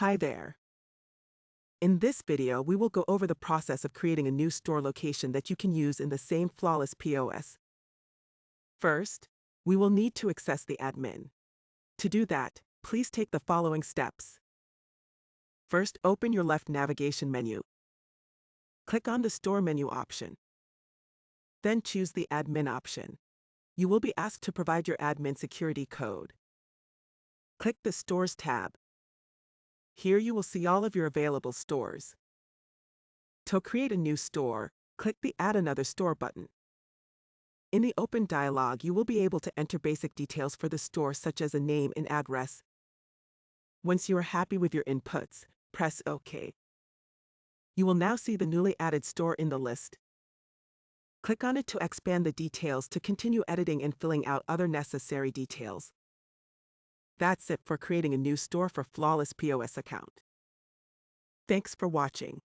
Hi there. In this video, we will go over the process of creating a new store location that you can use in the same Flawless POS. First, we will need to access the admin. To do that, please take the following steps. First, open your left navigation menu. Click on the Store menu option. Then choose the Admin option. You will be asked to provide your admin security code. Click the Stores tab. Here you will see all of your available stores. To create a new store, click the Add Another Store button. In the Open dialog, you will be able to enter basic details for the store such as a name and address. Once you are happy with your inputs, press OK. You will now see the newly added store in the list. Click on it to expand the details to continue editing and filling out other necessary details. That's it for creating a new store for Flawless POS account. Thanks for watching.